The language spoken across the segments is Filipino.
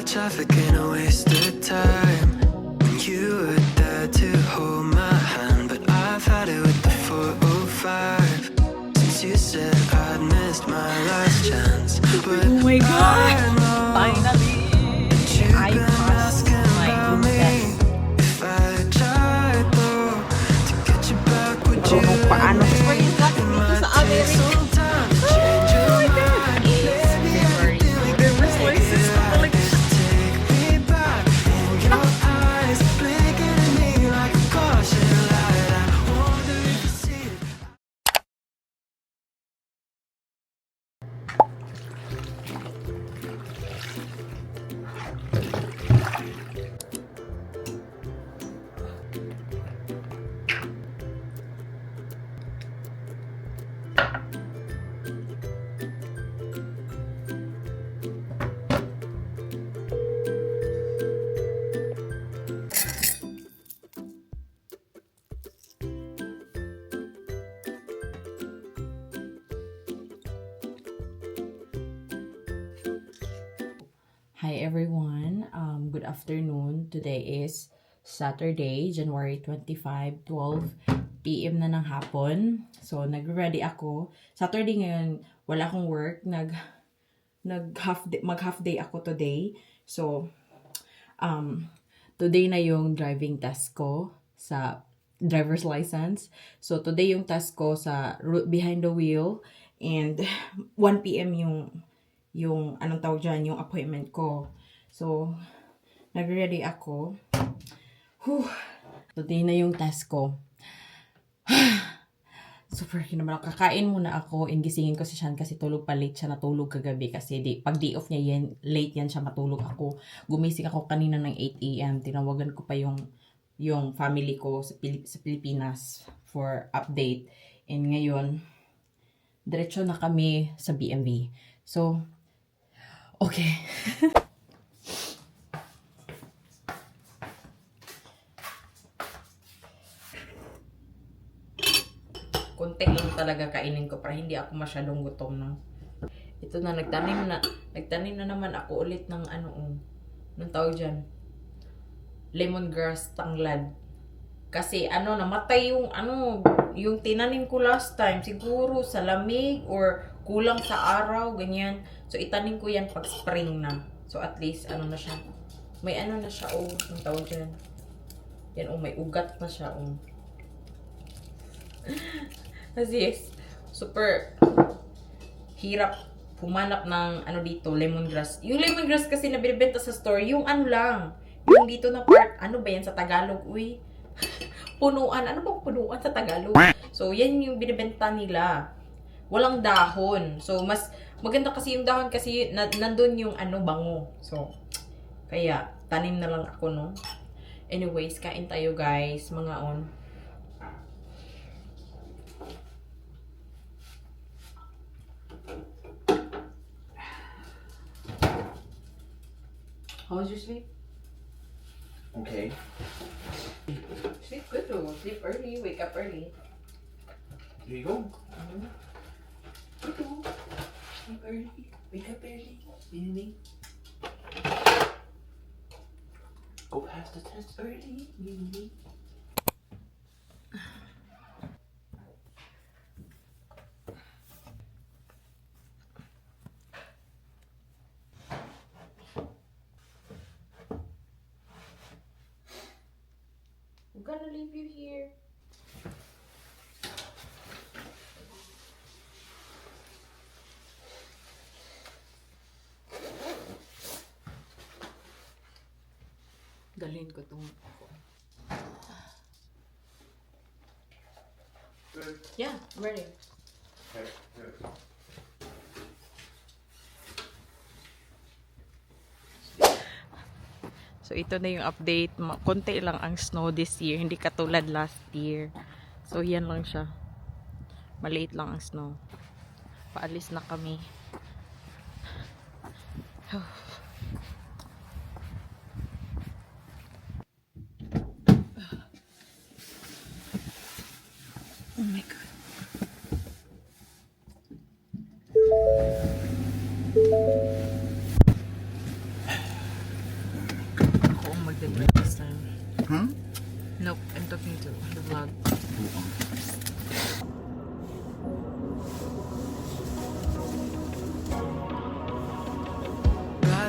traffic ain't a waste of time. When you were there to hold my hand, but I've had it with the 405 since you said I'd missed my last chance. But Oh my God! I know Finally! you've I been passed asking my about group me. test. If I tried though to get you back, would you Kung let paano me? super yung traffic It dito might sa take Amerika. some time to change Oh your my God! mind. It's Maybe I February. could do it Driver's like license it na talaga like siya. take me back in your eyes, blinking at me like a caution light. I wonder if you see it. Hi everyone, good afternoon. Today is Saturday, January 25, 12 p.m. na ng hapon. So, nag-ready ako. Saturday ngayon, wala akong work. Mag-half day ako today. So, today na yung driving test ko sa driver's license. So, today yung test ko sa behind the wheel. And 1 p.m. yung anong tawag dyan, yung appointment ko. So, nag-ready ako. Today na yung test ko. Super kinabahan. Kakain muna ako and gisingin ko si Sean kasi tulog pa, late siya natulog kagabi kasi pag day off niya yan, late yan siya matulog ako. Gumising ako kanina ng 8 a.m. Tinawagan ko pa yung family ko sa Pilipinas for update. And ngayon, diretso na kami sa BMV. So, okay. Konti lang talaga kainin ko para hindi ako masyadong gutom, no. Ito na nagtanim na naman ako ulit ng nang tawag diyan. Lemongrass tanglad. Kasi namatay yung tinanim ko last time, siguro sa lamig or kulang sa araw, ganyan. So itanim ko yan pag spring na. So at least na siya. May na siya, ang tawag diyan. Yan, may ugat na siya, Kasi super hirap humanap ng dito, lemongrass. Yung lemongrass kasi na binibenta sa store, yung lang. Yung dito na part, ba yan sa Tagalog? Uy, punuan. Ano bang punuan sa Tagalog? So, yan yung binibenta nila. Walang dahon. So, mas maganda kasi yung dahon kasi nandun yung bango. So, kaya, tanim na lang ako, no? Anyways, kain tayo guys, mga How was your sleep? Okay. Sleep good though. Sleep early, wake up early. Here you go. Sleep early, wake up early. Meaning, Go past the test early. I'm gonna leave you here. Dalhin ko itong Yeah, I'm ready. Okay, good. So, ito na yung update. Konti lang ang snow this year. Hindi katulad last year. So, yan lang siya. Maliit lang ang snow. Paalis na kami. Oh my God.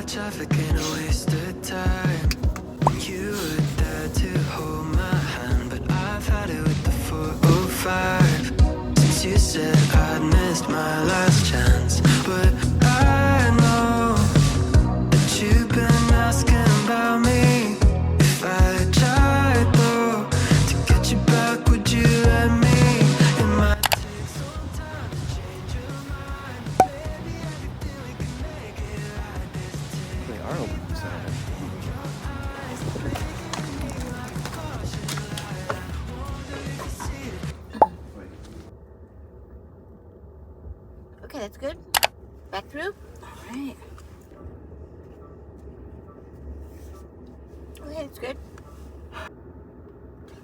like traffic in a wasted time. You were there to hold my hand, but I've had it with the 405. Since you said I'd missed my last chance, but I know that you've been asking about me. If I tried though to get you back, would you let me? It might take some time to change your mind. Maybe everything we can make it right this time. They are open for Saturday. Okay, that's good. Back through. All right. Okay, that's good.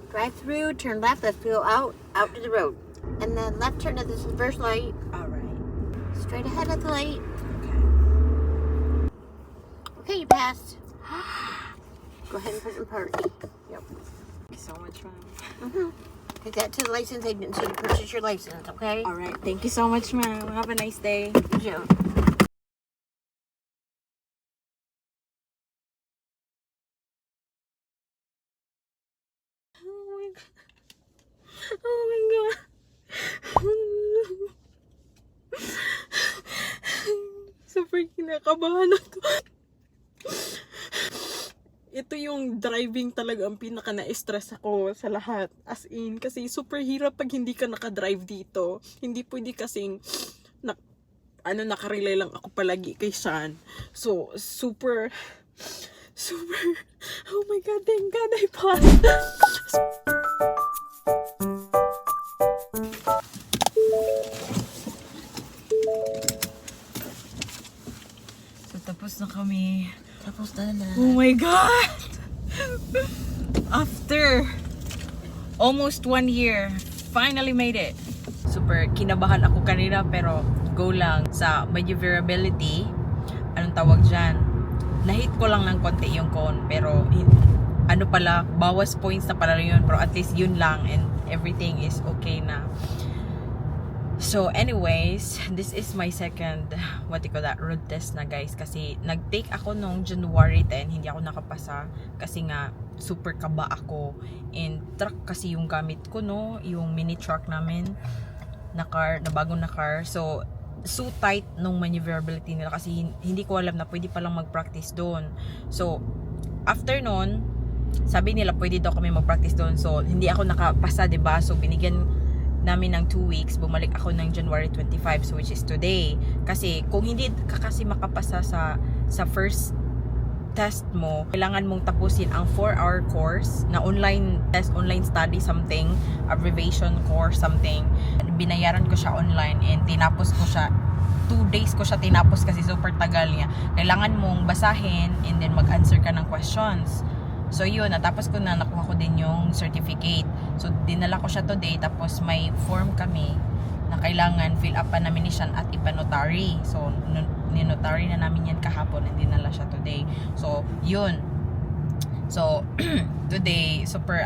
Drive through, turn left, let's go out to the road. And then left turn at this first light. All right. Straight ahead at the light. Okay. Okay, you passed. Go ahead and put it in park. Yep. Thank you so much, ma'am. Mm-hmm. Take that to the license agency to purchase your license, okay? All right. Thank you so much, ma'am. Have a nice day. You. Oh my god. Super kinakabahan ako. Ito yung driving talaga ang pinaka na-stress ako sa lahat. As in, kasi super hirap pag hindi ka nakadrive dito. Hindi pwede kasing nakarelay lang ako palagi kay Sean. So, super, oh my god, thank God I passed. So, tapos na kami. Tapos na na. Oh my God! After almost 1 year, finally made it. Super kinabahan ako kanina pero go lang sa maneuverability. Anong tawag dyan? Nahit ko lang ng konti yung cone pero ano pala, bawas points na pala yun pero at least yun lang and everything is okay na. So anyways, this is my second, road test na guys. Kasi nag-take ako nung January 10, hindi ako nakapasa. Kasi nga, super kaba ako. And truck kasi yung gamit ko, no? Yung mini truck namin, na bagong na car. So tight nung maneuverability nila. Kasi hindi ko alam na pwede palang mag-practice doon. So, after nun, sabi nila pwede daw kami mag-practice doon. So, hindi ako nakapasa, diba? So, binigyan namin ng 2 weeks, bumalik ako ng January 25, so which is today. Kasi kung hindi ka kasi makapasa sa first test mo, kailangan mong tapusin ang 4-hour course na online test, online study something, abbreviation course something. Binayaran ko siya online and tinapos ko siya 2 days ko siya tinapos kasi super tagal niya. Kailangan mong basahin and then mag-answer ka ng questions. So yun, natapos ko na, nakuha ko din yung certificate. So dinala ko siya today, tapos may form kami na kailangan fill up pa namin ni Sean at ipanotary. So ninotary na namin yan kahapon and dinala siya today. So yun. So today, super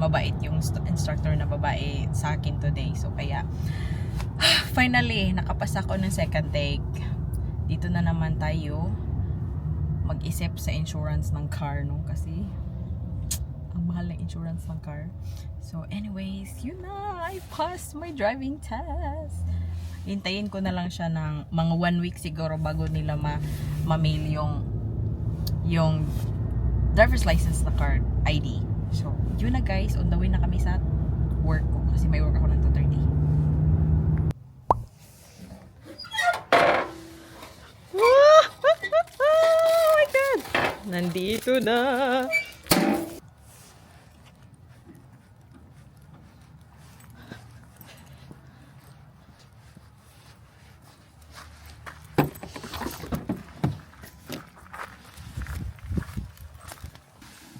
mabait yung instructor na babae sa akin today. So kaya finally, nakapasa ko ng second take. Dito na naman tayo mag-isip sa insurance ng car, no? Kasi ang mahal ng insurance ng car. So anyways, yun na, I passed my driving test. Hintayin ko na lang siya ng mga 1 week siguro bago nila ma-mail yung driver's license na card, ID. So yun na guys, on the way na kami sa work ko kasi may work ako ng 2:30. Nandito na.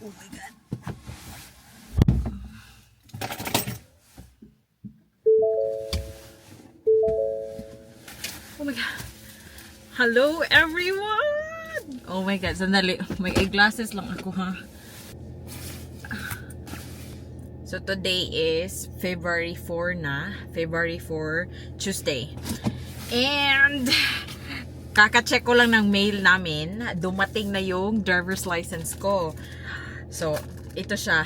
Oh my God. Oh my God. Hello everyone. Oh my God, sandali. May eyeglasses lang ako, ha? So, today is February 4 na. February 4, Tuesday. And, kaka-check ko lang ng mail namin. Dumating na yung driver's license ko. So, ito siya.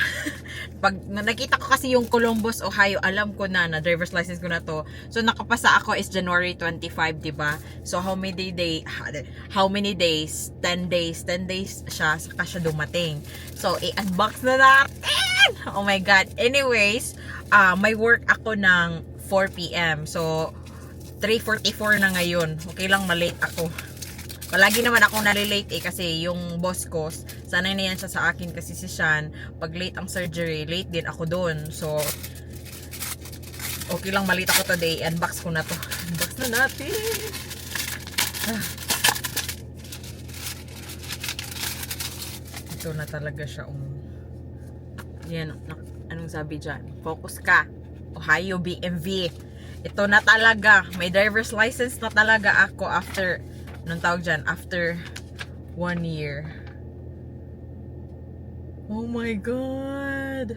Pag nakita ko kasi yung Columbus, Ohio, alam ko na driver's license ko na to. So, nakapasa ako is January 25, diba? So, how many days? 10 days. 10 days siya, saka siya dumating. So, i-unbox na natin! Oh my God. Anyways, may work ako ng 4 p.m. So, 3:44 na ngayon. Okay lang, malate ako. Palagi naman ako nalilate kasi yung boss ko, sanay na yan siya sa akin kasi si Sean, pag late ang surgery, late din ako doon. So, okay lang, malate ako today. Unbox ko na to. Unbox na natin. Ito na talaga siya. Yan, anong sabi dyan? Focus ka. Ohio BMV. Ito na talaga. May driver's license na talaga ako after anong tawag dyan? After 1 year. Oh my God!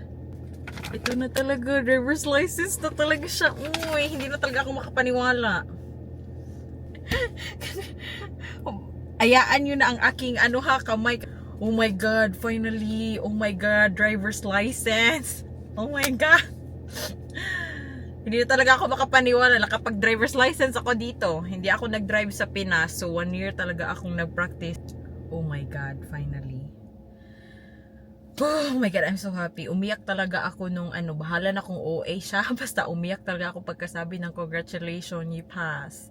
Ito na talaga. Driver's license na talaga siya. Uy, hindi na talaga ako makapaniwala. Ayaan nyo na ang aking kamay. Oh my God, finally. Oh my God, driver's license. Oh my God. Hindi na talaga ako makapaniwala. Nakapag-driver's license ako dito. Hindi ako nag-drive sa Pinas. So, 1 year talaga akong nag-practice. Oh my God, finally. Oh my God, I'm so happy. Umiyak talaga ako nung bahala na kung OA siya. Basta umiyak talaga ako pagkasabi ng congratulations, you pass.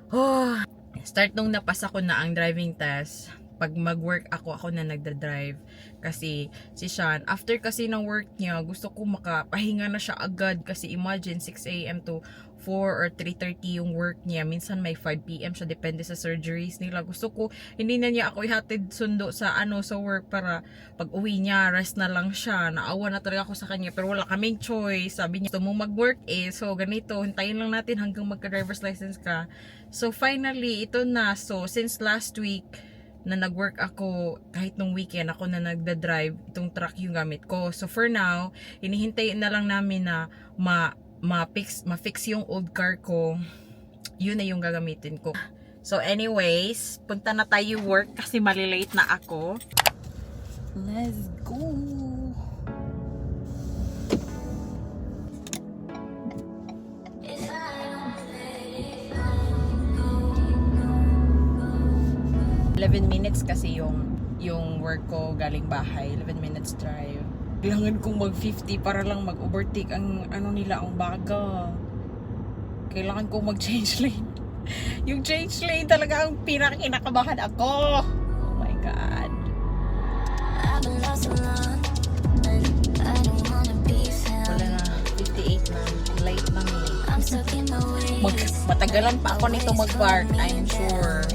Oh, start nung napasa ko na ang driving test. Pag mag-work ako na nagda-drive. Kasi si Sean, after kasi ng work niya, gusto ko makapahinga na siya agad. Kasi imagine, 6 a.m. to 4 or 3:30 yung work niya. Minsan may 5 p.m. siya, depende sa surgeries nila. Gusto ko, hindi na niya ako ihatid sundo sa sa work para pag uwi niya, rest na lang siya. Naawa na talaga ako sa kanya, pero wala kaming choice. Sabi niya, gusto mo mag-work so ganito, hintayin lang natin hanggang magka-driver's license ka. So finally, ito na. So since last week, na nag-work ako, kahit nung weekend ako na nagda-drive, itong truck yung gamit ko. So for now, hinihintay na lang namin na ma-fix yung old car ko. Yun na yung gagamitin ko. So anyways, punta na tayo work kasi malilate na ako. Let's go! Minutes kasi yung work ko galing bahay. 11 minutes drive. Kailangan kong mag 50 para lang mag-overtake ang nila, ang baga. Kailangan kong mag change lane. Yung change lane talaga ang pinakakinakabahan ako. Oh my God. Wala na, 58 na. Late na eh. Matagalan pa ako nito mag-park, I'm sure.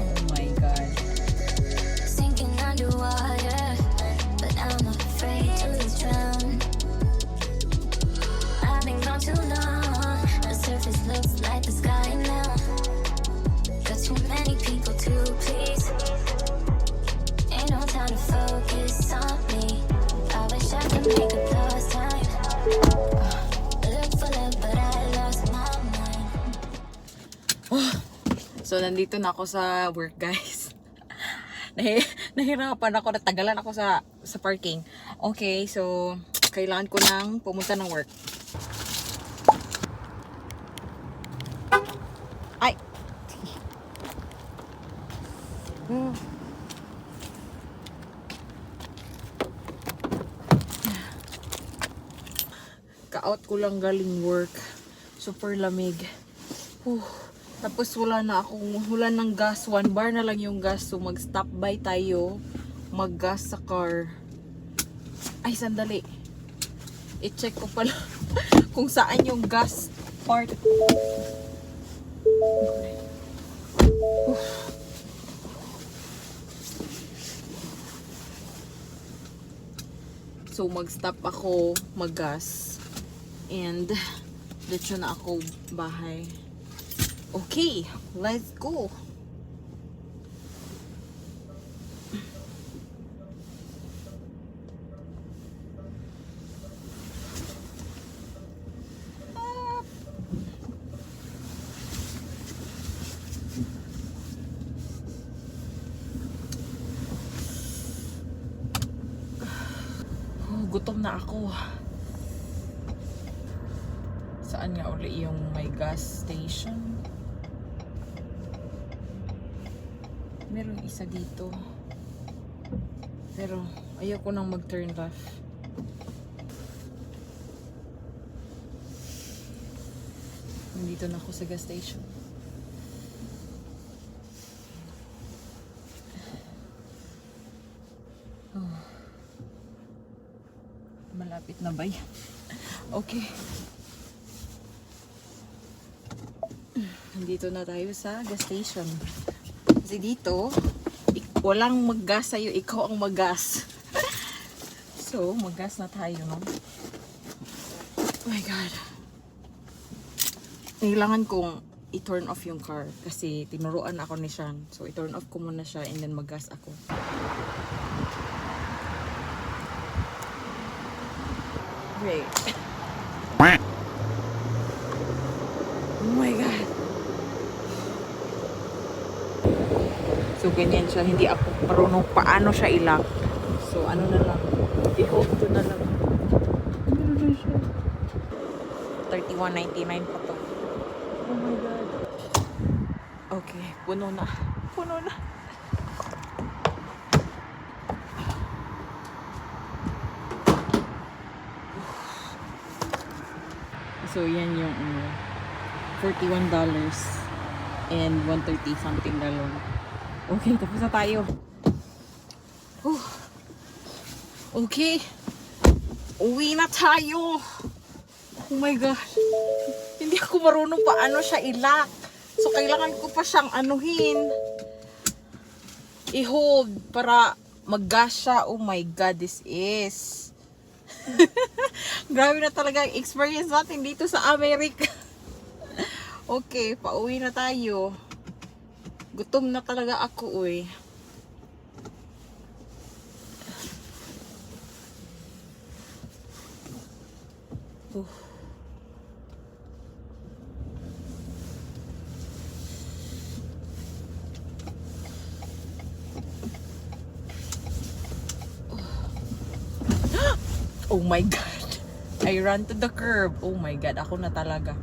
So, nandito na ako sa work, guys. Nahirapan ako, natagalan ako sa parking. Okay, so, kailangan ko nang pumunta ng work. Ay! Ka-out ko lang galing work. Super lamig. Tapos wala ng gas. 1 bar na lang yung gas. So mag-stop by tayo. Mag-gas sa car. Ay, sandali. I-check ko pala kung saan yung gas part. So mag-stop ako, mag-gas. And dito na ako bahay. Okay, let's go. gutom na ako. Saan nga uli yung may gas station? Meron isa dito. Pero ayoko nang mag-turn left. Nandito na ako sa gas station. Oh. Malapit na ba yan? Okay. Nandito na tayo sa gas station. Kasi dito, walang mag-gas sa'yo, ikaw ang mag-gas. So, mag-gas na tayo, no? Oh my God. Kailangan kong i-turn off yung car kasi tinuruan ako ni Sean. So, i-turn off ko muna siya and then mag-gas ako. Wait. Oh my God. So, ganyan siya. Hindi ako marunong paano siya ilock. So, ano na lang. I-hold ko na lang. Ano na siya? $31.99 pa to. Oh my God. Okay, puno na. Puno na. So, yan yung $41 and $130 something dalawang. Okay, tapos na tayo. Okay. Uwi na tayo. Oh my God. Hindi ako marunong paano siya i-lock. So, kailangan ko pa siyang anuhin. I-hold para mag-gas siya. Oh my God, this is. Grabe na talaga ang experience natin dito sa Amerika. Okay, pauwi na tayo. Gutom na talaga ako, uy. Oh my God. I ran to the curb. Oh my God. Ako na talaga.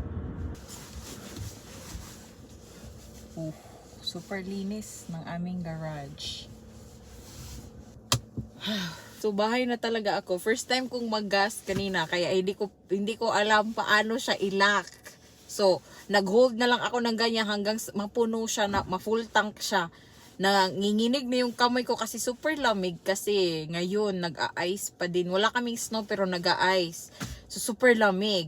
Super linis ng aming garage. So, bahay na talaga ako. First time kong mag-gas kanina. Kaya hindi ko alam paano siya i-lock. So, nag-hold na lang ako ng ganyan hanggang mapuno siya, na ma-full tank siya. Nanginginig na yung kamay ko kasi super lamig kasi ngayon nag-a-ice pa din. Wala kaming snow pero nag-a-ice. So super lamig.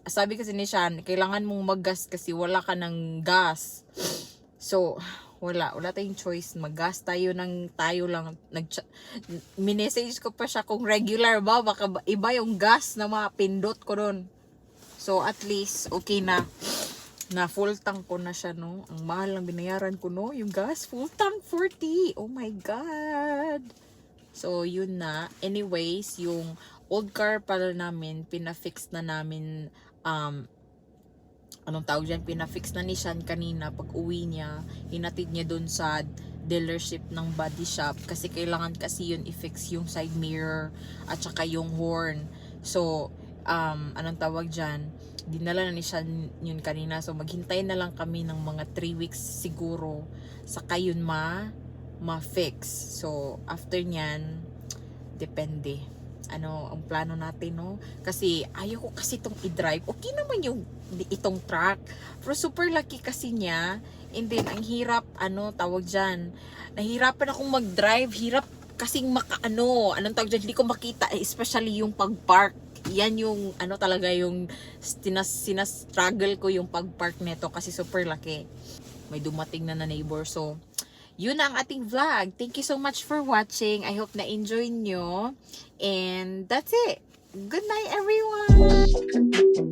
Sabi kasi ni Sean, kailangan mong mag-gas kasi wala ka ng gas. So wala tayong choice. Mag-gas tayo lang. Minessage ko pa siya kung regular ba, baka iba yung gas na mga pindot ko doon. So at least okay na. Na full tank ko na siya, no? Ang mahal lang binayaran ko, no? Yung gas, full tank, 40. Oh my God. So, yun na. Anyways, yung old car pala namin, pinafix na namin, anong tawag dyan? Pinafix na ni Sean kanina pag uwi niya. Hinatid niya dun sa dealership ng body shop kasi kailangan kasi yun i-fix yung side mirror at saka yung horn. So, anong tawag dyan? Dinala na ni Sean yun kanina. So, maghintay na lang kami ng mga 3 weeks siguro. Saka yun ma-fix. So, after nyan, depende. Ano, ang plano natin, no? Kasi, ayaw ko kasi itong i-drive. Okay naman itong truck. Pero super lucky kasi niya. And then, ang hirap, tawag dyan. Nahirapan akong mag-drive. Hirap kasing anong tawag dyan, hindi ko makita. Especially yung pag-park. Yan yung talaga yung sinastruggle ko yung pag-park nito kasi super laki. May dumating na neighbor. So, yun na ang ating vlog. Thank you so much for watching. I hope na-enjoy nyo. And that's it. Good night, everyone!